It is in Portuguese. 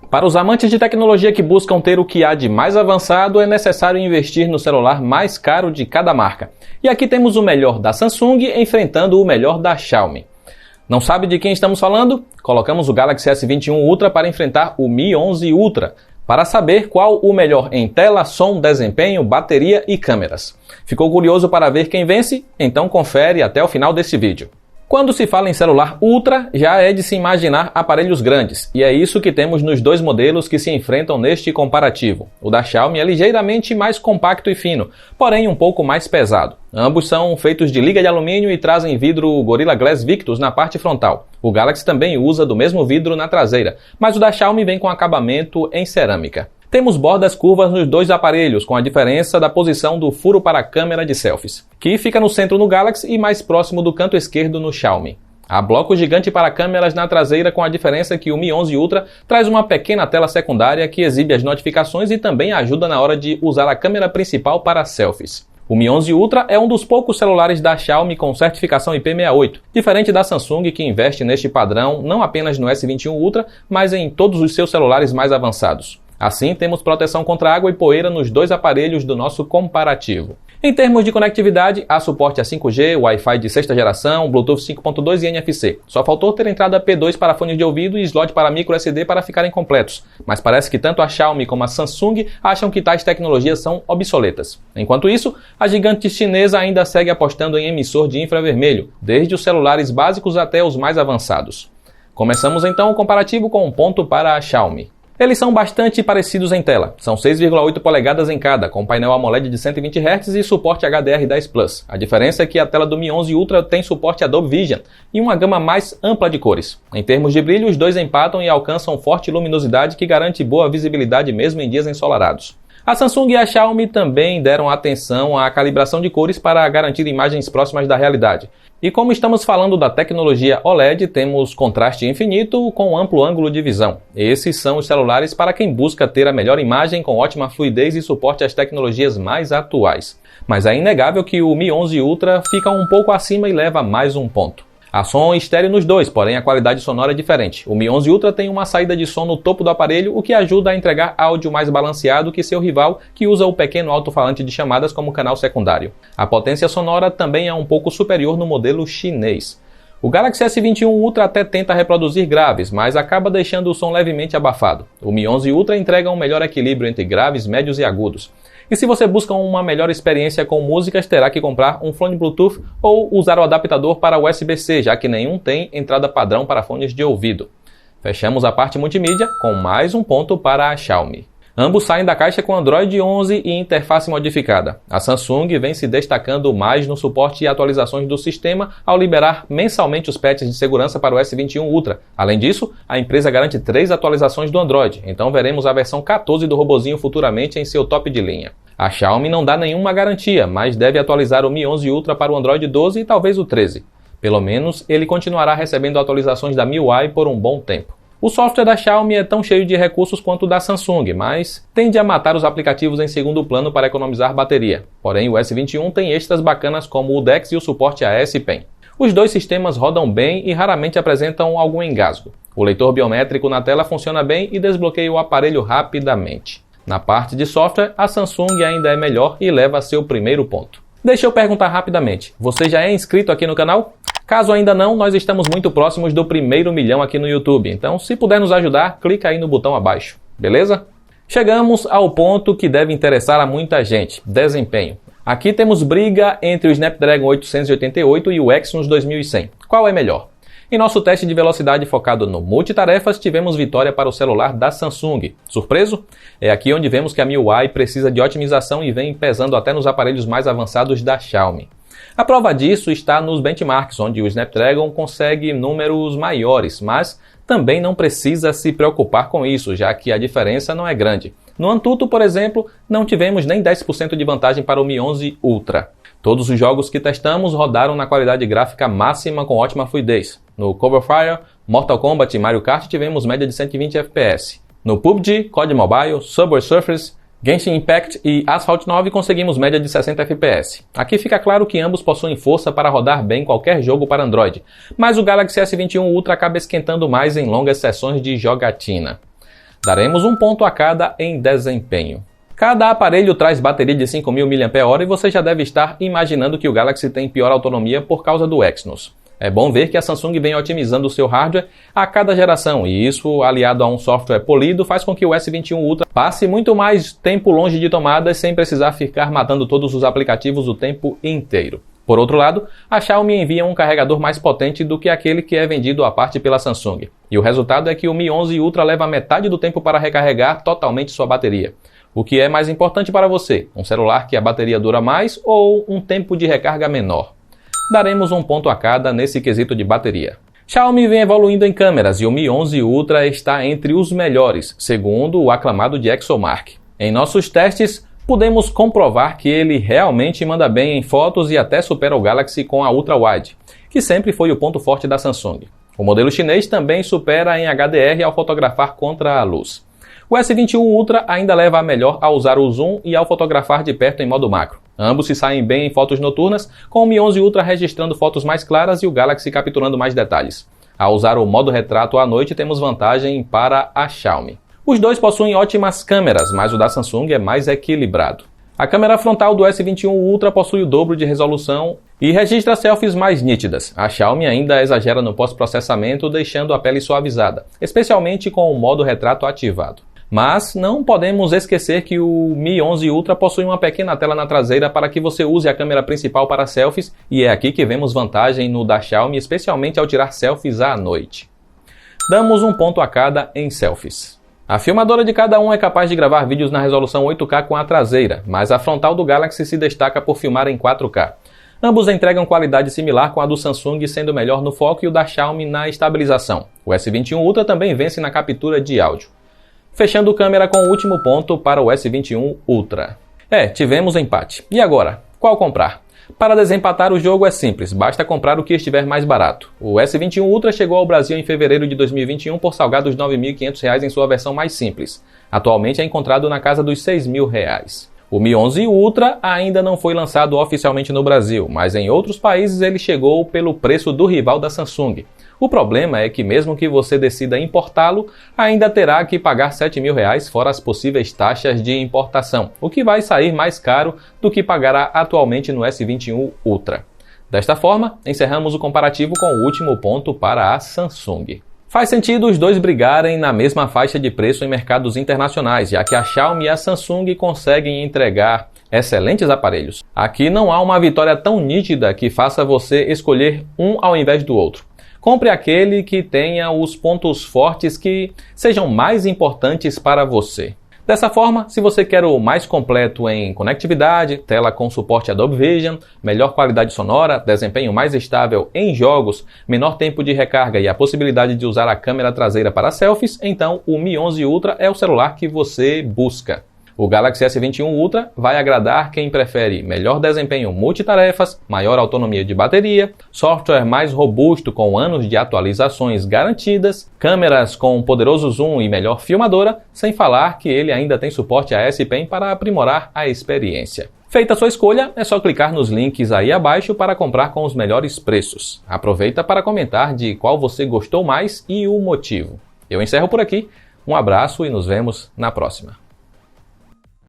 Para os amantes de tecnologia que buscam ter o que há de mais avançado, é necessário investir no celular mais caro de cada marca. E aqui temos o melhor da Samsung enfrentando o melhor da Xiaomi. Não sabe de quem estamos falando? Colocamos o Galaxy S21 Ultra para enfrentar o Mi 11 Ultra, para saber qual o melhor em tela, som, desempenho, bateria e câmeras. Ficou curioso para ver quem vence? Então confere até o final desse vídeo. Quando se fala em celular Ultra, já é de se imaginar aparelhos grandes, e é isso que temos nos dois modelos que se enfrentam neste comparativo. O da Xiaomi é ligeiramente mais compacto e fino, porém um pouco mais pesado. Ambos são feitos de liga de alumínio e trazem vidro Gorilla Glass Victus na parte frontal. O Galaxy também usa do mesmo vidro na traseira, mas o da Xiaomi vem com acabamento em cerâmica. Temos bordas curvas nos dois aparelhos, com a diferença da posição do furo para a câmera de selfies, que fica no centro no Galaxy e mais próximo do canto esquerdo no Xiaomi. Há bloco gigante para câmeras na traseira, com a diferença que o Mi 11 Ultra traz uma pequena tela secundária que exibe as notificações e também ajuda na hora de usar a câmera principal para selfies. O Mi 11 Ultra é um dos poucos celulares da Xiaomi com certificação IP68, diferente da Samsung que investe neste padrão não apenas no S21 Ultra, mas em todos os seus celulares mais avançados. Assim, temos proteção contra água e poeira nos dois aparelhos do nosso comparativo. Em termos de conectividade, há suporte a 5G, Wi-Fi de sexta geração, Bluetooth 5.2 e NFC. Só faltou ter entrada P2 para fones de ouvido e slot para microSD para ficarem completos. Mas parece que tanto a Xiaomi como a Samsung acham que tais tecnologias são obsoletas. Enquanto isso, a gigante chinesa ainda segue apostando em emissor de infravermelho, desde os celulares básicos até os mais avançados. Começamos então o comparativo com um ponto para a Xiaomi. Eles são bastante parecidos em tela, são 6,8 polegadas em cada, com painel AMOLED de 120 Hz e suporte HDR10+. A diferença é que a tela do Mi 11 Ultra tem suporte a Dolby Vision e uma gama mais ampla de cores. Em termos de brilho, os dois empatam e alcançam forte luminosidade que garante boa visibilidade mesmo em dias ensolarados. A Samsung e a Xiaomi também deram atenção à calibração de cores para garantir imagens próximas da realidade. E como estamos falando da tecnologia OLED, temos contraste infinito com amplo ângulo de visão. Esses são os celulares para quem busca ter a melhor imagem com ótima fluidez e suporte às tecnologias mais atuais. Mas é inegável que o Mi 11 Ultra fica um pouco acima e leva mais um ponto. Há som estéreo nos dois, porém a qualidade sonora é diferente. O Mi 11 Ultra tem uma saída de som no topo do aparelho, o que ajuda a entregar áudio mais balanceado que seu rival, que usa o pequeno alto-falante de chamadas como canal secundário. A potência sonora também é um pouco superior no modelo chinês. O Galaxy S21 Ultra até tenta reproduzir graves, mas acaba deixando o som levemente abafado. O Mi 11 Ultra entrega um melhor equilíbrio entre graves, médios e agudos. E se você busca uma melhor experiência com músicas, terá que comprar um fone Bluetooth ou usar o adaptador para USB-C, já que nenhum tem entrada padrão para fones de ouvido. Fechamos a parte multimídia com mais um ponto para a Xiaomi. Ambos saem da caixa com Android 11 e interface modificada. A Samsung vem se destacando mais no suporte e atualizações do sistema ao liberar mensalmente os patches de segurança para o S21 Ultra. Além disso, a empresa garante 3 atualizações do Android, então veremos a versão 14 do robozinho futuramente em seu top de linha. A Xiaomi não dá nenhuma garantia, mas deve atualizar o Mi 11 Ultra para o Android 12 e talvez o 13. Pelo menos, ele continuará recebendo atualizações da MIUI por um bom tempo. O software da Xiaomi é tão cheio de recursos quanto o da Samsung, mas tende a matar os aplicativos em segundo plano para economizar bateria. Porém, o S21 tem extras bacanas como o DeX e o suporte a S Pen. Os dois sistemas rodam bem e raramente apresentam algum engasgo. O leitor biométrico na tela funciona bem e desbloqueia o aparelho rapidamente. Na parte de software, a Samsung ainda é melhor e leva seu primeiro ponto. Deixa eu perguntar rapidamente, você já é inscrito aqui no canal? Caso ainda não, nós estamos muito próximos do 1º milhão aqui no YouTube, então se puder nos ajudar, clica aí no botão abaixo, beleza? Chegamos ao ponto que deve interessar a muita gente, desempenho. Aqui temos briga entre o Snapdragon 888 e o Exynos 2100. Qual é melhor? Em nosso teste de velocidade focado no multitarefas, tivemos vitória para o celular da Samsung. Surpreso? É aqui onde vemos que a MIUI precisa de otimização e vem pesando até nos aparelhos mais avançados da Xiaomi. A prova disso está nos benchmarks, onde o Snapdragon consegue números maiores, mas também não precisa se preocupar com isso, já que a diferença não é grande. No Antutu, por exemplo, não tivemos nem 10% de vantagem para o Mi 11 Ultra. Todos os jogos que testamos rodaram na qualidade gráfica máxima com ótima fluidez. No Cover Fire, Mortal Kombat e Mario Kart tivemos média de 120 FPS. No PUBG, COD Mobile, Subway Surfers, Genshin Impact e Asphalt 9 conseguimos média de 60 FPS. Aqui fica claro que ambos possuem força para rodar bem qualquer jogo para Android, mas o Galaxy S21 Ultra acaba esquentando mais em longas sessões de jogatina. Daremos um ponto a cada em desempenho. Cada aparelho traz bateria de 5.000 mAh e você já deve estar imaginando que o Galaxy tem pior autonomia por causa do Exynos. É bom ver que a Samsung vem otimizando o seu hardware a cada geração, e isso, aliado a um software polido, faz com que o S21 Ultra passe muito mais tempo longe de tomadas sem precisar ficar matando todos os aplicativos o tempo inteiro. Por outro lado, a Xiaomi envia um carregador mais potente do que aquele que é vendido à parte pela Samsung, e o resultado é que o Mi 11 Ultra leva metade do tempo para recarregar totalmente sua bateria. O que é mais importante para você? Um celular que a bateria dura mais ou um tempo de recarga menor? Daremos um ponto a cada nesse quesito de bateria. Xiaomi vem evoluindo em câmeras e o Mi 11 Ultra está entre os melhores, segundo o aclamado DxOMark. Em nossos testes, pudemos comprovar que ele realmente manda bem em fotos e até supera o Galaxy com a Ultra Wide, que sempre foi o ponto forte da Samsung. O modelo chinês também supera em HDR ao fotografar contra a luz. O S21 Ultra ainda leva a melhor ao usar o zoom e ao fotografar de perto em modo macro. Ambos se saem bem em fotos noturnas, com o Mi 11 Ultra registrando fotos mais claras e o Galaxy capturando mais detalhes. Ao usar o modo retrato à noite, temos vantagem para a Xiaomi. Os dois possuem ótimas câmeras, mas o da Samsung é mais equilibrado. A câmera frontal do S21 Ultra possui o dobro de resolução e registra selfies mais nítidas. A Xiaomi ainda exagera no pós-processamento, deixando a pele suavizada, especialmente com o modo retrato ativado. Mas não podemos esquecer que o Mi 11 Ultra possui uma pequena tela na traseira para que você use a câmera principal para selfies, e é aqui que vemos vantagem no da Xiaomi, especialmente ao tirar selfies à noite. Damos um ponto a cada em selfies. A filmadora de cada um é capaz de gravar vídeos na resolução 8K com a traseira, mas a frontal do Galaxy se destaca por filmar em 4K. Ambos entregam qualidade similar com a do Samsung, sendo melhor no foco e o da Xiaomi na estabilização. O S21 Ultra também vence na captura de áudio. Fechando câmera com o último ponto para o S21 Ultra. Tivemos empate. E agora? Qual comprar? Para desempatar o jogo é simples, basta comprar o que estiver mais barato. O S21 Ultra chegou ao Brasil em fevereiro de 2021 por salgados R$ 9.500 em sua versão mais simples. Atualmente é encontrado na casa dos R$ 6.000. O Mi 11 Ultra ainda não foi lançado oficialmente no Brasil, mas em outros países ele chegou pelo preço do rival da Samsung. O problema é que mesmo que você decida importá-lo, ainda terá que pagar R$ 7.000 fora as possíveis taxas de importação, o que vai sair mais caro do que pagará atualmente no S21 Ultra. Desta forma, encerramos o comparativo com o último ponto para a Samsung. Faz sentido os dois brigarem na mesma faixa de preço em mercados internacionais, já que a Xiaomi e a Samsung conseguem entregar excelentes aparelhos. Aqui não há uma vitória tão nítida que faça você escolher um ao invés do outro. Compre aquele que tenha os pontos fortes que sejam mais importantes para você. Dessa forma, se você quer o mais completo em conectividade, tela com suporte a Dolby Vision, melhor qualidade sonora, desempenho mais estável em jogos, menor tempo de recarga e a possibilidade de usar a câmera traseira para selfies, então o Mi 11 Ultra é o celular que você busca. O Galaxy S21 Ultra vai agradar quem prefere melhor desempenho multitarefas, maior autonomia de bateria, software mais robusto com anos de atualizações garantidas, câmeras com poderoso zoom e melhor filmadora, sem falar que ele ainda tem suporte a S Pen para aprimorar a experiência. Feita a sua escolha, é só clicar nos links aí abaixo para comprar com os melhores preços. Aproveita para comentar de qual você gostou mais e o motivo. Eu encerro por aqui, um abraço e nos vemos na próxima.